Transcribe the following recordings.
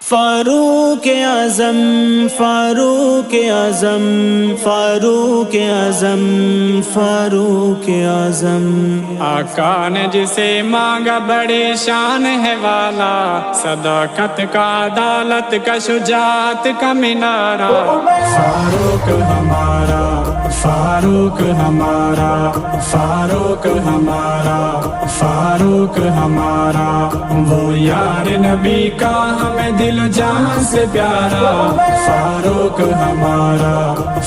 فاروق اعظم فاروق اعظم فاروق اعظم فاروق اعظم آقا نے جسے مانگا بڑی شان ہے والا، صداقت کا، عدالت کا، شجاعت کا مینارہ۔ فاروق ہمارا، فاروق ہمارا، فاروق ہمارا، فاروق ہمارا، وہ یار نبی کا ہمیں دل و جان سے پیارا۔ فاروق ہمارا،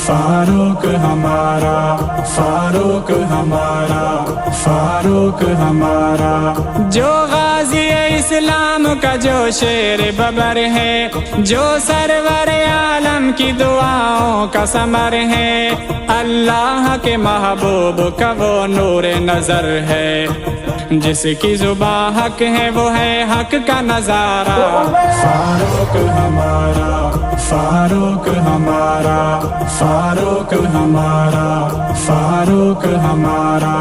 فاروق ہمارا، فاروق ہمارا، فاروق ہمارا، جو غازی اسلام کا، جو شیر ببر ہے، جو سرور عالم کی دعاؤں کا ثمر ہے، اللہ کے محبوب کا وہ نور نظر ہے، جس کی زبان حق ہے وہ ہے حق کا نظارہ۔ فاروق ہمارا، فاروق ہمارا، فاروق ہمارا، فاروق ہمارا،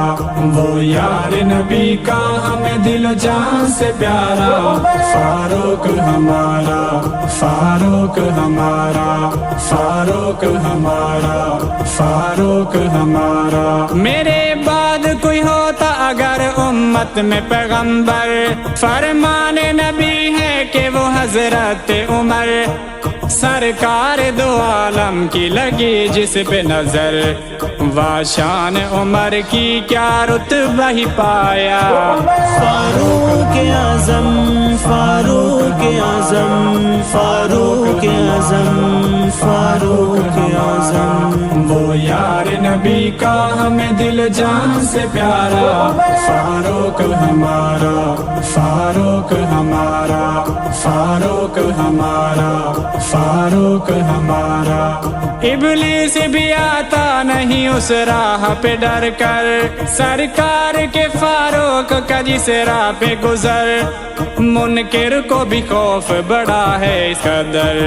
وہ یار نبی کا ہمیں دل و جان سے پیارا۔ فاروق ہمارا، فاروق ہمارا، فاروق ہمارا، فاروق ہمارا، میرے بعد کوئی ہوتا اگر امت میں پیغمبر، فرمان نبی ہے کہ وہ حضرت عمر، سرکار دو عالم کی لگی جس پہ نظر، واشان عمر کی کیا رتبہ ہی پایا۔ فاروق اعظم فاروق اعظم فاروق اعظم فاروق اعظم، وہ یار نبی کا ہمیں دل جان سے پیارا۔ فاروق ہمارا، فاروق ہمارا، فاروق ہمارا، فاروق ہمارا، ابلیس بھی آتا نہیں اس راہ پہ ڈر کر، سرکار کے فاروق کا جس راہ پہ گزر، منکر کو بھی خوف بڑا ہے اس قدر،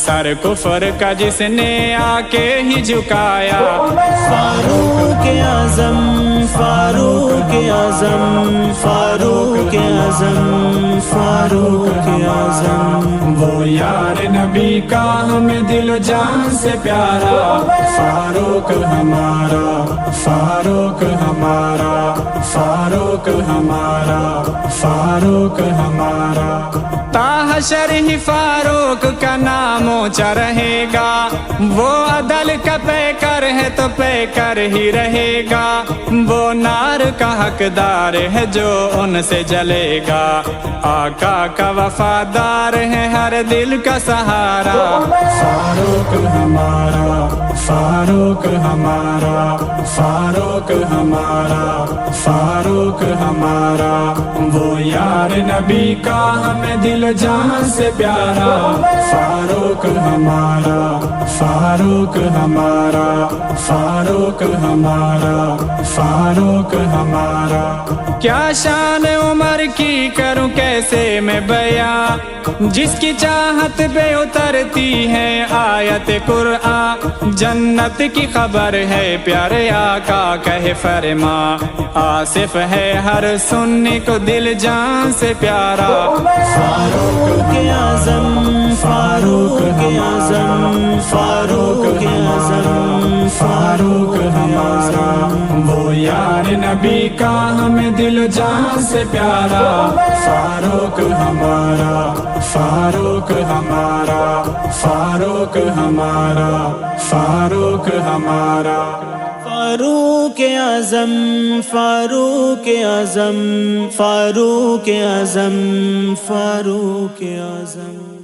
سر کفر کا جس نے آ کے ہی جھکایا۔ فاروق اعظم فاروق اعظم فاروق اعظم فاروق اعظم، وہ یار نبی کا ہمیں دل و جان سے پیارا۔ فاروق ہمارا، فاروق ہمارا، فاروق ہمارا، فاروق ہمارا، تا حشر ہی فاروق کا نام اونچا رہے گا، وہ عدل کا پیکر ہے تو پیکر ہی رہے گا، وہ نار کا حقدار ہے جو ان سے جلے گا، آقا کا وفادار ہے ہر دل کا سہارا۔ فاروق ہمارا، فاروق ہمارا، فاروق ہمارا، فاروق ہمارا، وہ یار نبی کا ہمیں دل و جان سے پیارا۔ فاروق ہمارا، فاروق ہمارا، فاروق ہمارا، فاروق ہمارا، کیا شان عمر کی کروں کیسے میں بیان، جس کی چاہت پہ اترتی ہے آیت قرآن، جنت کی خبر ہے پیارے آقا کہے فرما، آصف ہے ہر سننے کو دل جان سے پیارا۔ فاروق اعظم فاروق اعظم فاروق اعظم فاروق ہمارا، وہ یار نبی کا ہمیں دل و جان سے پیارا۔ فاروق ہمارا، فاروق ہمارا، فاروق ہمارا، فاروق ہمارا، فاروق اعظم فاروق اعظم فاروق اعظم فاروق اعظم۔